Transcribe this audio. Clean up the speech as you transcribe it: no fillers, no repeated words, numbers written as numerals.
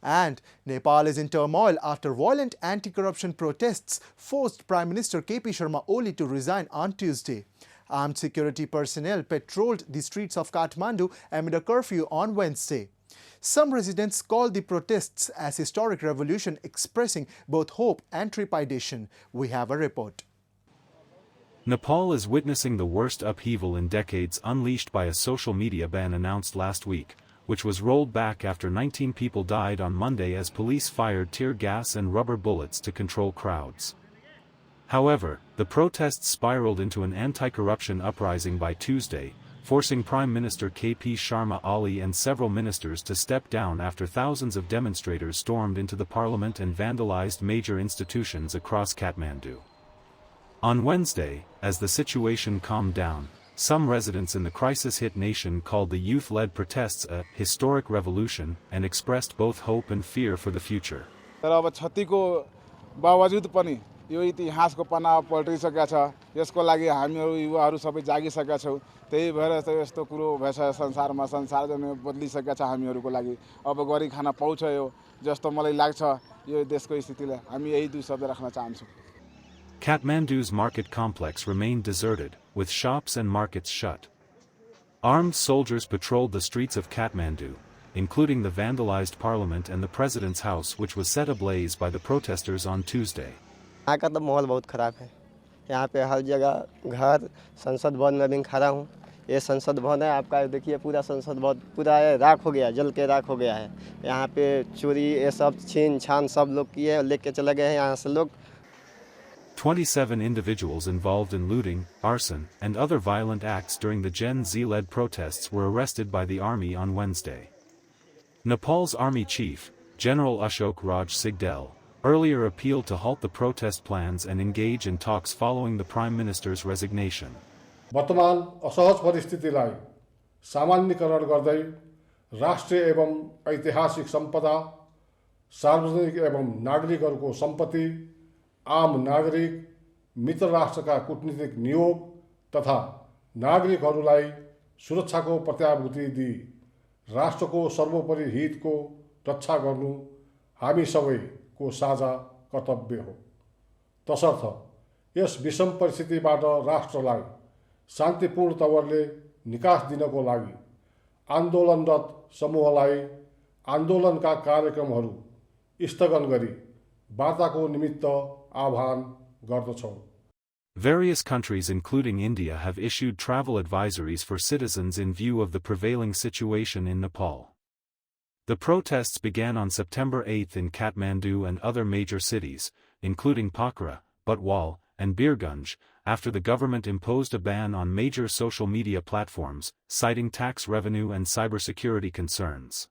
And Nepal is in turmoil after violent anti-corruption protests forced Prime Minister K.P. Sharma Oli to resign on Tuesday. Armed security personnel patrolled the streets of Kathmandu amid a curfew on Wednesday. Some residents called the protests as historic revolution, expressing both hope and trepidation. We have a report. Nepal is witnessing the worst upheaval in decades, unleashed by a social media ban announced last week, which was rolled back after 19 people died on Monday as police fired tear gas and rubber bullets to control crowds. However, the protests spiraled into an anti-corruption uprising by Tuesday, forcing Prime Minister K.P. Sharma Oli and several ministers to step down after thousands of demonstrators stormed into the parliament and vandalized major institutions across Kathmandu. On Wednesday, as the situation calmed down, some residents in the crisis-hit nation called the youth-led protests a historic revolution and expressed both hope and fear for the future. यो इतिहासको पाना पल्टिसकेका छ यसको लागि हामीहरू युवाहरू सबै जागिसकेका छौं त्यही भएर यस्तो कुरो भएछ संसारमा संसार जनै बदलिसकेका छ हामीहरूको लागि अब गरी खान पाउँछ यो जस्तो मलाई लाग्छ यो देशको स्थितिले हामी यही दुई शब्द राख्न चाहन्छौं. Kathmandu's market complex remained deserted, with shops and markets shut. Armed soldiers patrolled the streets of Kathmandu, including the vandalized parliament and the president's house, which was set ablaze by the protesters on Tuesday. यहाँ का तो माहौल बहुत ख़राब है. यहाँ पे हर जगह घर संसद भवन में भी खड़ा हूँ. ये संसद भवन है आपका, देखिए पूरा संसद भवन पूरा राख हो गया, जल के राख हो गया है. यहाँ पे चोरी ये सब छीन छान सब लोग किए, लेके चले गए हैं यहाँ से लोग. 27 individuals involved in looting, arson, and other violent acts during the Gen Z-led protests were arrested by the army on Wednesday. Nepal's army chief, General Ashok Raj Sigdel, earlier appealed to halt the protest plans and engage in talks following the Prime Minister's resignation. वर्तमान असहज परिस्थितिलाई सामान्यीकरण गर्दै राष्ट्रिय एवं ऐतिहासिक सम्पदा, सार्वजनिक एवं नागरिकहरूको सम्पत्ति, आम नागरिक, मित्र राष्ट्रका कूटनीतिक नियोग तथा नागरिकहरूलाई सुरक्षाको प्रत्याभूति दिई राष्ट्रको सर्वोपरि हितको रक्षा गर्नु हामी सबैको साझा कर्तव्य हो. तसर्थ यस विषम परिस्थितिबाट राष्ट्रलाई शान्तिपूर्ण तवरले निकास दिनको लागि आन्दोलनरत समूहलाई आन्दोलनका कार्यक्रमहरू स्थगन गरी वार्ताको निमित्त आह्वान गर्दछौं. Various countries including India have issued travel advisories for citizens in view of the prevailing situation in Nepal. The protests began on September 8 in Kathmandu and other major cities, including Pokhara, Butwal, and Birgunj, after the government imposed a ban on major social media platforms, citing tax revenue and cybersecurity concerns.